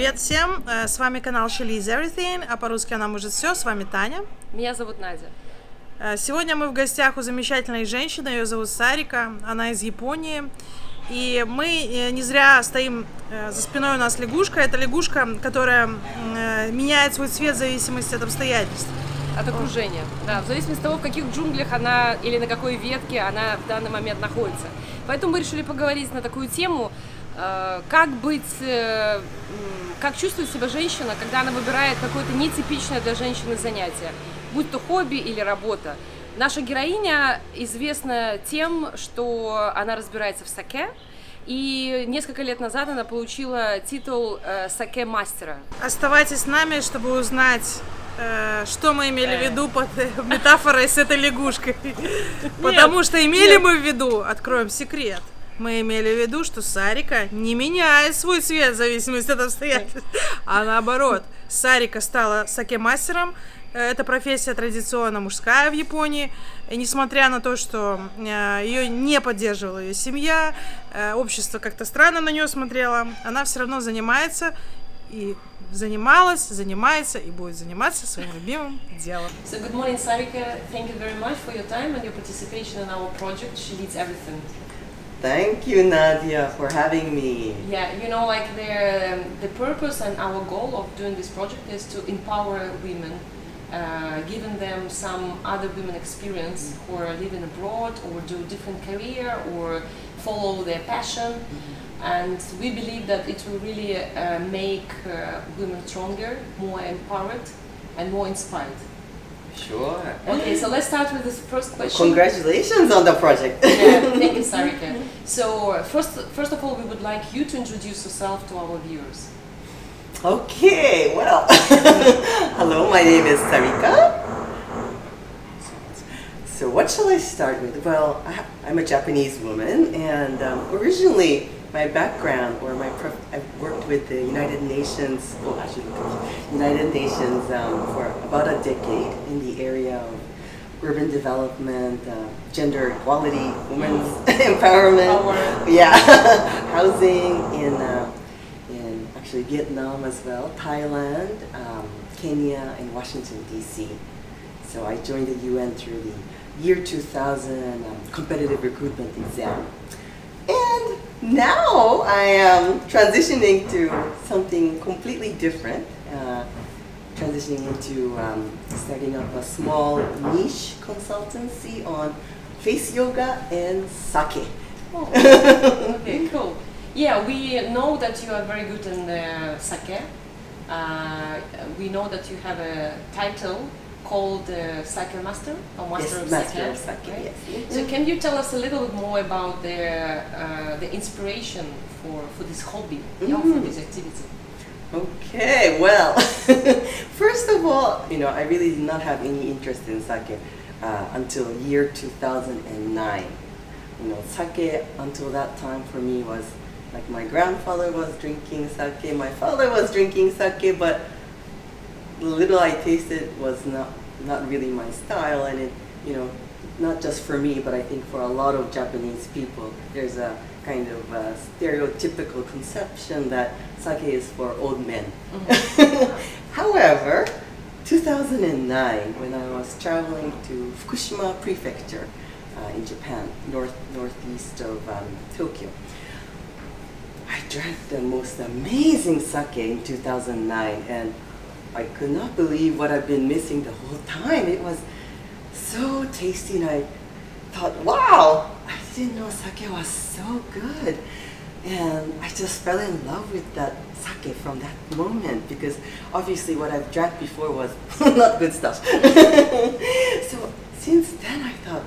Привет всем, с вами канал She Is Everything, а по-русски она может все, с вами Таня. Меня зовут Надя. Сегодня мы в гостях у замечательной женщины, ее зовут Сарика, она из Японии. И мы не зря стоим, за спиной у нас лягушка, это лягушка, которая меняет свой цвет в зависимости от обстоятельств. От окружения, да, в зависимости от того, в каких джунглях она или на какой ветке она в данный момент находится. Поэтому мы решили поговорить на такую тему, как чувствует себя женщина, когда она выбирает какое-то нетипичное для женщины занятие, будь то хобби или работа. Наша героиня известна тем, что она разбирается в сакэ, и несколько лет назад она получила титул сакэ-мастера. Оставайтесь с нами, чтобы узнать, что мы имели в виду под метафорой с этой лягушкой. Потому что имели мы в виду, откроем секрет, мы имели в виду, что Сарика не меняет свой цвет в зависимости от обстоятельств, а наоборот, Сарика стала сакэ-мастером. Это профессия традиционно мужская в Японии, и несмотря на то, что ее не поддерживала ее семья, общество как-то странно на нее смотрело, она все равно занимается и занимается и будет заниматься своим любимым делом. So good morning, Sarika. Thank you very much for your time and your participation in our project. She leads everything. Thank you, Nadia, for having me. Yeah, you know, like the purpose and our goal of doing this project is to empower women, giving them some other women experience who are living abroad or do different career or follow their passion. And we believe that it will really make women stronger, more empowered, and more inspired. Sure. Okay, so let's start with this first question. Congratulations on the project. Yeah, thank you, Sarika. So first of all, we would like you to introduce yourself to our viewers. Okay, well, hello, my name is Sarika. So what shall I start with? Well, I'm a Japanese woman, and originally my background, or I've worked with the United Nations, United Nations for about a decade in the area of urban development, gender equality, women's empowerment, housing in actually Vietnam as well, Thailand, Kenya, and Washington D.C. So I joined the UN through the year 2000 competitive recruitment exam. And now I am transitioning to something completely different, transitioning into starting up a small niche consultancy on fейс-йога and Sake. Oh. Okay, cool. Yeah, we know that you are very good in Sake. We know that you have a title called Sake Master or Master of Master Sake. of Sake, Right? yes. So can you tell us a little bit more about the inspiration for this hobby, for this activity? Okay, well, first of all, I really did not have any interest in sake until year 2009. Sake until that time for me was like my grandfather was drinking sake, my father was drinking sake, but the little I tasted was not really my style, and it, not just for me, but I think for a lot of Japanese people, there's a kind of stereotypical conception that sake is for old men. However, 2009, when I was traveling to Fukushima Prefecture in Japan, northeast of Tokyo, I drank the most amazing sake in 2009, and I could not believe what I've been missing the whole time. It was so tasty, and I thought, wow, I didn't know sake was so good. And I just fell in love with that sake from that moment, because obviously what I've drank before was not good stuff. So since then I thought,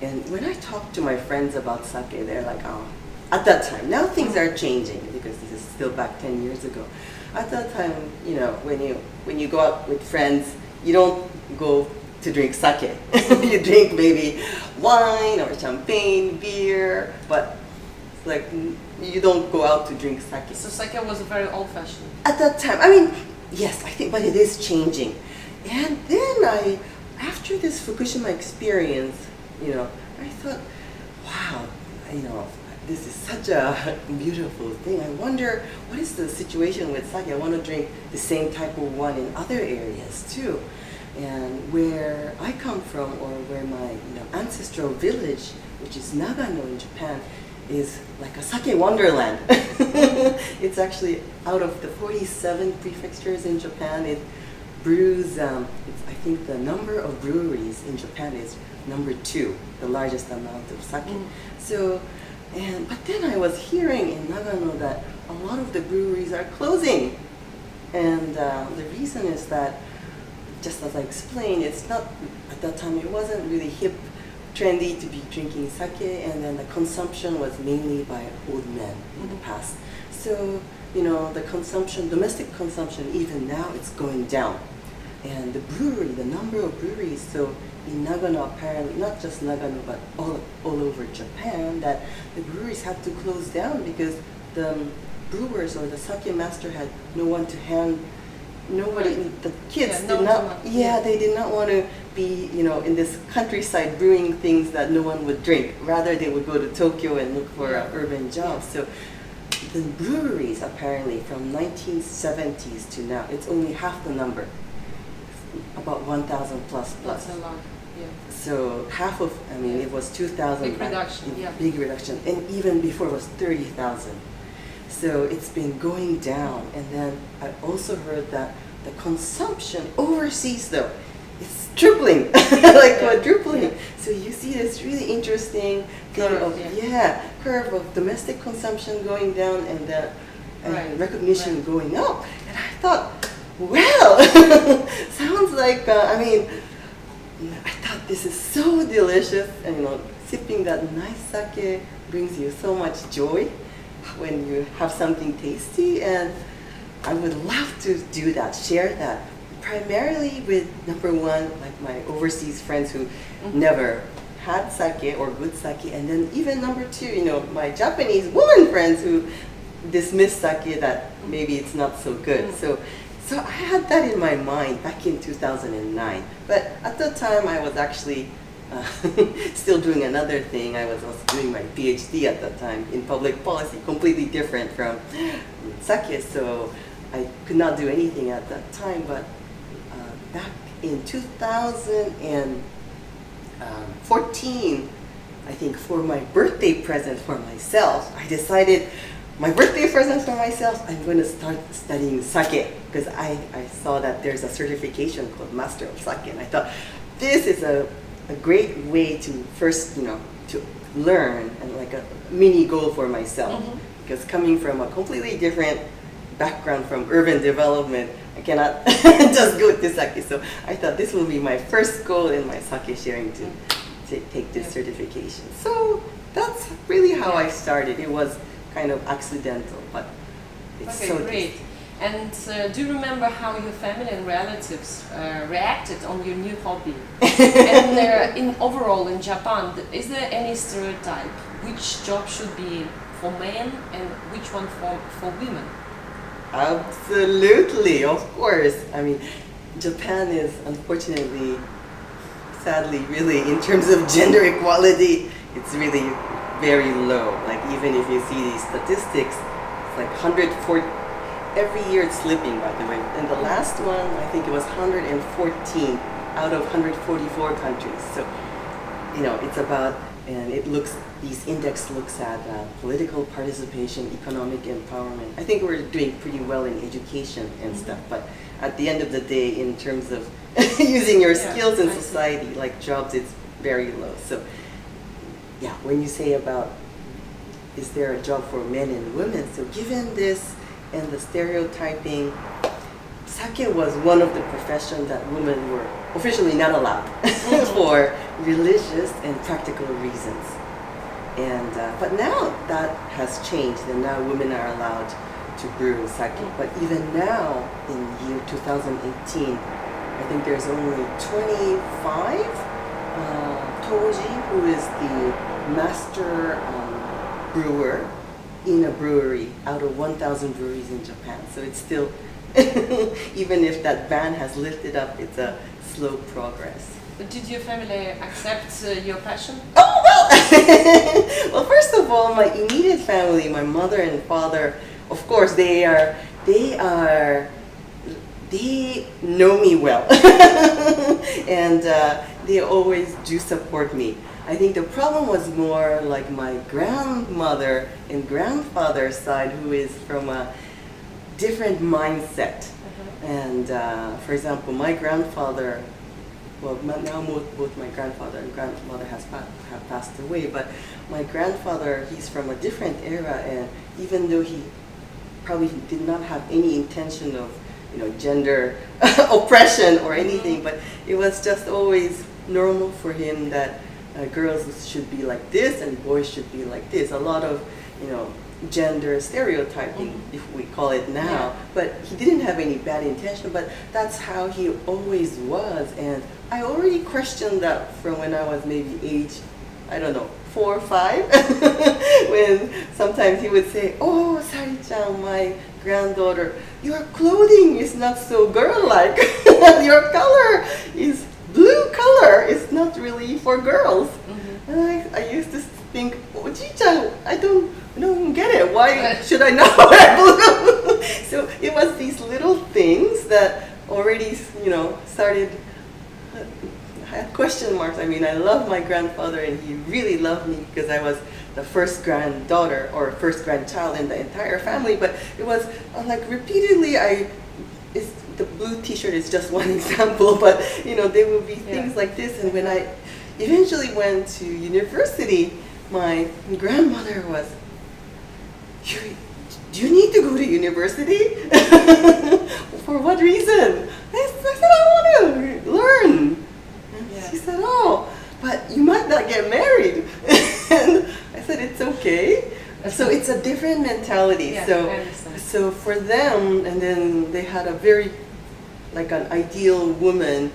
and when I talk to my friends about sake, they're like, oh, at that time, now things are changing because this is still back 10 years ago. At that time, when you go out with friends, you don't go to drink sake. You drink maybe wine or champagne, beer, but like you don't go out to drink sake. So sake was very old-fashioned. At that time, yes, I think, but it is changing. And then after this Fukushima experience, I thought, wow, this is such a beautiful thing. I wonder what is the situation with sake. I want to drink the same type of one in other areas too. And where I come from, or where my ancestral village, which is Nagano in Japan, is like a sake wonderland. It's actually out of the 47 prefectures in Japan. It brews. I think the number of breweries in Japan is number 2, the largest amount of sake. So, but then I was hearing in Nagano that a lot of the breweries are closing, and the reason is that, just as I explained, it's not, at that time it wasn't really hip, trendy to be drinking sake, and then the consumption was mainly by old men in the past. So, the consumption, domestic consumption, even now it's going down. And the brewery, the number of breweries, so in Nagano apparently, not just Nagano, but all over Japan, that the breweries had to close down because the brewers or the sake master had no one to hand. Nobody, the kids did not. They did not want to be, in this countryside brewing things that no one would drink. Rather, they would go to Tokyo and look for urban jobs. So, the breweries apparently from 1970s to now, it's only half the number, about 1,000 plus. That's a lot. Yeah. So half of, it was 2,000. Big reduction. Big reduction, and even before it was 30,000. So it's been going down, and then I also heard that the consumption overseas though, it's tripling, like quadrupling. Yeah. So you see this really interesting thing curve of domestic consumption going down and the recognition going up. And I thought, well, sounds like, I thought this is so delicious, and sipping that nice sake brings you so much joy when you have something tasty, and I would love to do that, share that, primarily with number one, like my overseas friends who never had sake or good sake, and then even number two, my Japanese woman friends who dismiss sake that maybe it's not so good. So I had that in my mind back in 2009, but at the time I was actually still doing another thing. I was also doing my PhD at that time in public policy, completely different from sake, so I could not do anything at that time. But back in 2014, I think for my birthday present for myself, I decided my birthday present for myself, I'm going to start studying sake, because I saw that there's a certification called Master of Sake, and I thought this is a great way to first, to learn, and like a mini goal for myself. Because coming from a completely different background from urban development, I cannot just go to sake. So I thought this will be my first goal in my sake sharing to take this certification. So that's really how I started. It was kind of accidental, but it's so great. And do you remember how your family and relatives reacted on your new hobby? And overall in Japan, is there any stereotype which job should be for men and which one for women? Absolutely, of course. Japan is unfortunately, sadly, really, in terms of gender equality, it's really very low. Like, even if you see these statistics, it's like 140. Every year it's slipping, by the way. And the last one, I think it was 114 out of 144 countries. So, it's about, and these index looks at political participation, economic empowerment. I think we're doing pretty well in education and stuff, but at the end of the day, in terms of using your skills in society, like jobs, it's very low. So, when you say about, is there a job for men and women? So given this, and the stereotyping, sake was one of the professions that women were officially not allowed for religious and practical reasons. And but now that has changed, and now women are allowed to brew sake. But even now, in the year 2018, I think there's only 25 toji, who is the master brewer in a brewery out of 1,000 breweries in Japan. So it's still, even if that ban has lifted up, it's a slow progress. But did your family accept your passion? Oh, well, well, first of of all, my immediate family, my mother and father, of course, they know me well, and they always do support me. I think the problem was more like my grandmother and grandfather's side, who is from a different mindset. And for example, my grandfather, well, now both my grandfather and grandmother have passed away, but my grandfather, he's from a different era, and even though he probably did not have any intention of, gender oppression or anything, but it was just always normal for him that girls should be like this and boys should be like this. A lot of, gender stereotyping, if we call it now, but he didn't have any bad intention, but that's how he always was. And I already questioned that from when I was maybe age, I don't know, 4 or 5, when sometimes he would say, "Oh, Sari-chan, my granddaughter, your clothing is not so girl-like. Your color is blue color. It's not really for girls." And I used to think, "Oji-chan, I don't get it. Why should I not wear blue?" So it was these little things that already, started. I had question marks. I mean, I love my grandfather, and he really loved me because I was the first granddaughter or first grandchild in the entire family. But it was like repeatedly, the blue T-shirt is just one example, but there would be things like this. And when I eventually went to university, my grandmother was, "Do you need to go to university?" "For what reason?" I said, "I want to learn." And she said, "Oh, but you might not get married." And I said, "It's okay." So it's a different mentality. Yeah, so, I understand. so for them, and then they had a very, like an ideal woman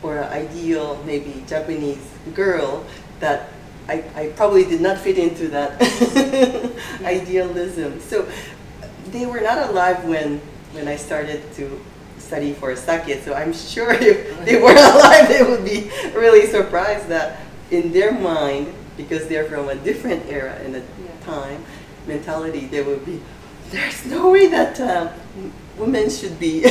or an ideal maybe Japanese girl that I probably did not fit into that idealism. So they were not alive when I started to study for Sake. So I'm sure if they were alive, they would be really surprised that in their mind, because they're from a different era and a time mentality, they would be, "There's no way that women should be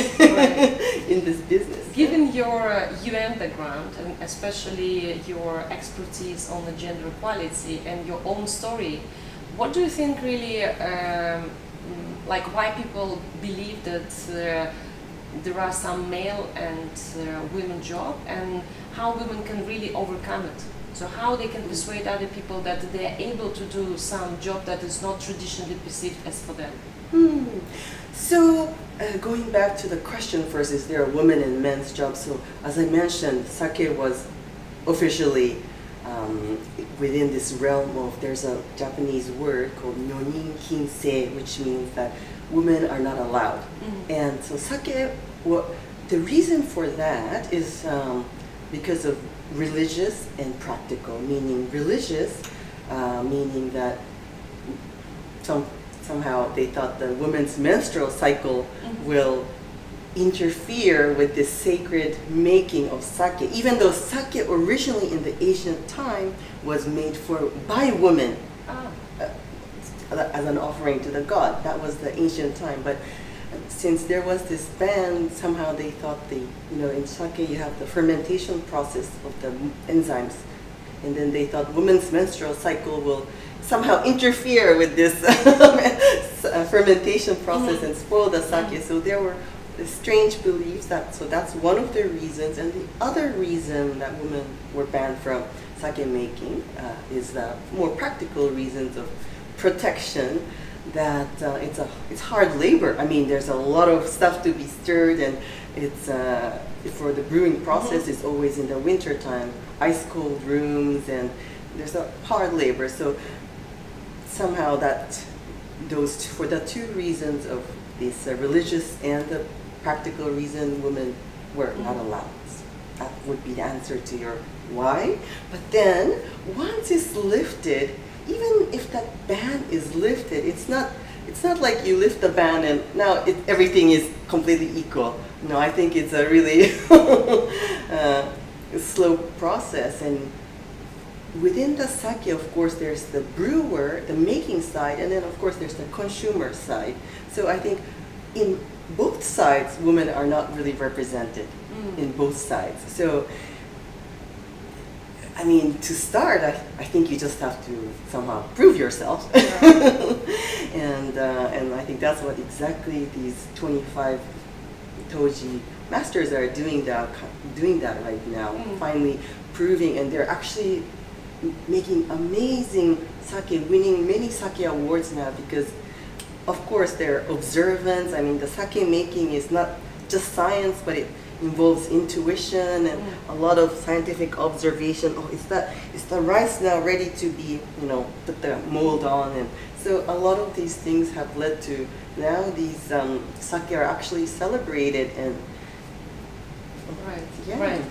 in this business." Given your UN background, and especially your expertise on the gender equality and your own story, what do you think really, like why people believe that there are some male and women job, and how women can really overcome it? So how they can persuade other people that they are able to do some job that is not traditionally perceived as for them? So going back to the question first, is there a women and men's job? So as I mentioned, Sake was officially within this realm of, there's a Japanese word called 女人禁制, which means that women are not allowed. And so Sake, the reason for that is because of religious and practical, meaning religious, meaning that somehow they thought the woman's menstrual cycle will interfere with the sacred making of sake, even though sake originally in the ancient time was made by women as an offering to the god. That was the ancient time. But since there was this ban, somehow they thought in sake you have the fermentation process of the enzymes, and then they thought women's menstrual cycle will somehow interfere with this fermentation process and spoil the sake. So there were strange beliefs so that's one of the reasons. And the other reason that women were banned from sake making is more practical reasons of protection, that it's hard labor. I mean, there's a lot of stuff to be stirred, and it's for the brewing process is always in the winter time, ice cold rooms, and there's a hard labor. So somehow for the two reasons of this religious and the practical reason, women were not allowed. That would be the answer to your why. But then once it's lifted, even if that ban is lifted, it's not like you lift the ban and now everything is completely equal. No, I think it's a really slow process, and within the sake, of course, there's the brewer, the making side, and then of course there's the consumer side. So I think in both sides, women are not really represented in both sides. So, I mean, to start, I think you just have to somehow prove yourself. And I think that's what exactly these 25 Toji masters are doing that right now, finally proving, and they're actually making amazing sake, winning many sake awards now because, of course, they're observant. I mean, the sake making is not just science, but it involves intuition and a lot of scientific observation. Oh, is the rice now ready to be, put the mold on? And so a lot of these things have led to now these sake are actually celebrated and right. Yeah. Right.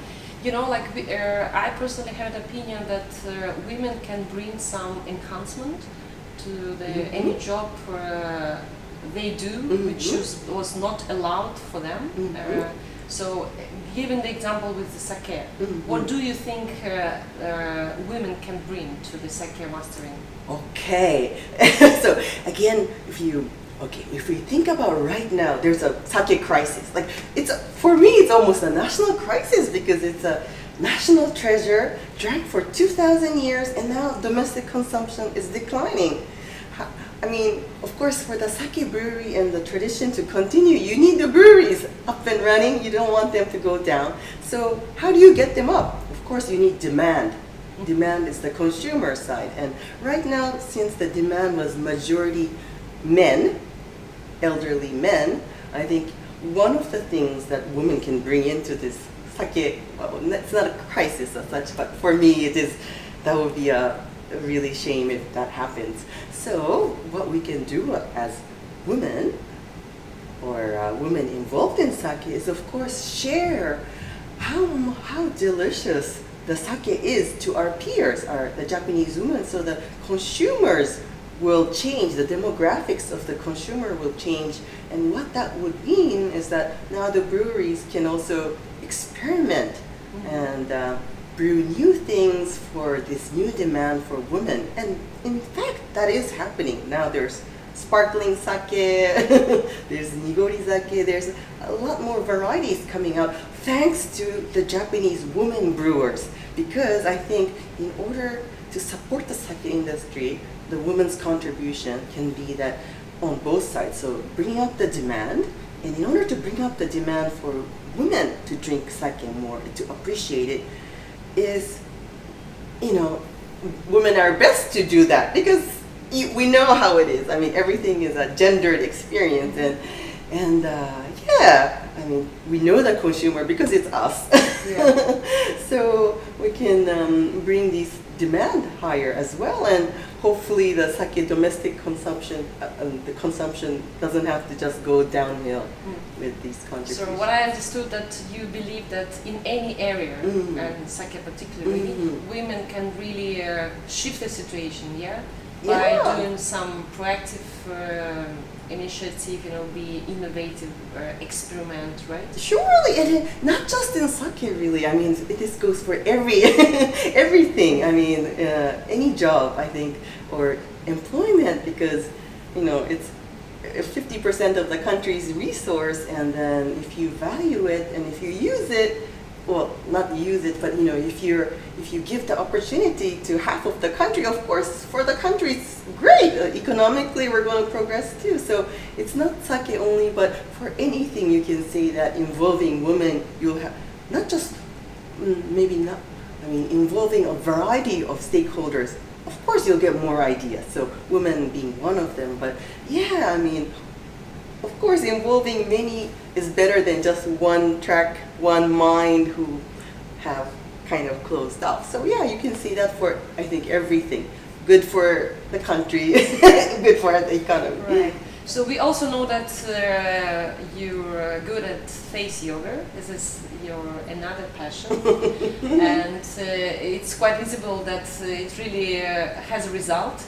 I personally have an opinion that women can bring some enhancement to any job they do, which was not allowed for them. So, given the example with the sake, what do you think women can bring to the sake mastering? Okay, so again, if we think about right now, there's a sake crisis. For me, it's almost a national crisis because it's a national treasure, drank for 2,000 years, and now domestic consumption is declining. I mean, of course, for the sake brewery and the tradition to continue, you need the breweries up and running. You don't want them to go down. So how do you get them up? Of course, you need demand. Demand is the consumer side. And right now, since the demand was majority men, elderly men, I think one of the things that women can bring into this sake, well, it's not a crisis as such, but for me, that would be a really shame if that happens. So what we can do as women or women involved in sake is, of course, share how delicious the sake is to our peers, the Japanese women, so the consumers will change, the demographics of the consumer will change, and what that would mean is that now the breweries can also experiment and brew new things for this new demand for women. And in fact, that is happening. Now there's sparkling sake, there's nigori sake, there's a lot more varieties coming out thanks to the Japanese women brewers. Because I think in order to support the sake industry, the women's contribution can be that on both sides. So bringing up the demand, and in order to bring up the demand for women to drink sake more, to appreciate it, is, women are best to do that because we know how it is. I mean, everything is a gendered experience, and I mean, we know the consumer because it's us. Yeah. So we can bring these demand higher as well, and hopefully the sake domestic consumption, the consumption doesn't have to just go downhill with these contributions. So what I understood that you believe that in any area, and sake particularly, women can really shift the situation, by doing some proactive initiative, be innovative, experiment, right? Surely, and not just in sake, really. I mean, this goes for everything. I mean, any job, I think, or employment, because it's 50% of the country's resource, and then if you value it and if you use it, well, not use it, but if you give the opportunity to half of the country, of course, for the country it's great. Economically, we're going to progress too. So it's not sake only, but for anything you can say that involving women, you'll have not just involving a variety of stakeholders. Of course, you'll get more ideas. So women being one of them, but yeah, I mean, of course, involving many is better than just one track, one mind who have kind of closed off. So yeah, you can see that for, I think, everything. Good for the country, good for the economy. Right. So we also know that you're good at fейс-йога. This is your another passion, and it's quite visible that it really has a result,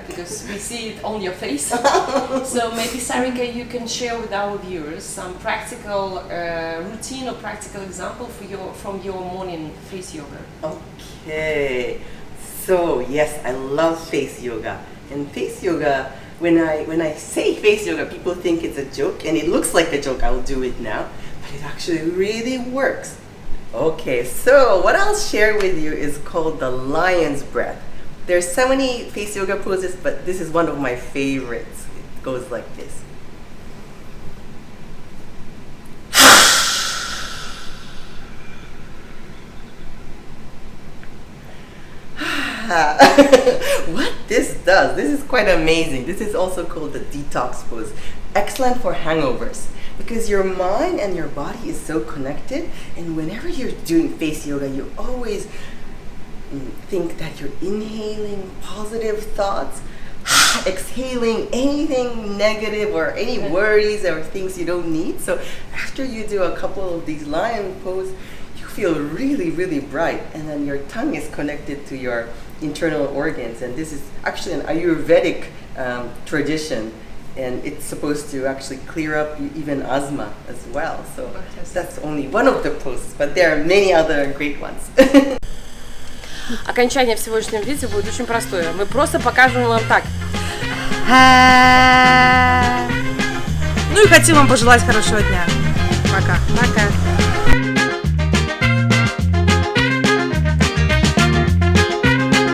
because we see it on your face. So maybe Sarika, you can share with our viewers some practical routine or practical example from your morning fейс-йога. Okay. So yes, I love face yoga. And face yoga, when I say face yoga, people think it's a joke, and it looks like a joke. I'll do it now, but it actually really works. Okay, so what I'll share with you is called the lion's breath. There's so many face yoga poses, but this is one of my favorites. It goes like this. What this does, this is quite amazing. This is also called the detox pose. Excellent for hangovers because your mind and your body is so connected, and whenever you're doing face yoga, you always think that you're inhaling positive thoughts, exhaling anything negative or any worries or things you don't need. So after you do a couple of these lion pose, you feel really, really bright, and then your tongue is connected to your internal organs. And this is actually an Ayurvedic tradition, and it's supposed to actually clear up even asthma as well. So that's only one of the poses, but there are many other great ones. Окончание в сегодняшнем видео будет очень простое. Мы просто покажем вам так. Ну и хотим вам пожелать хорошего дня. Пока. Пока.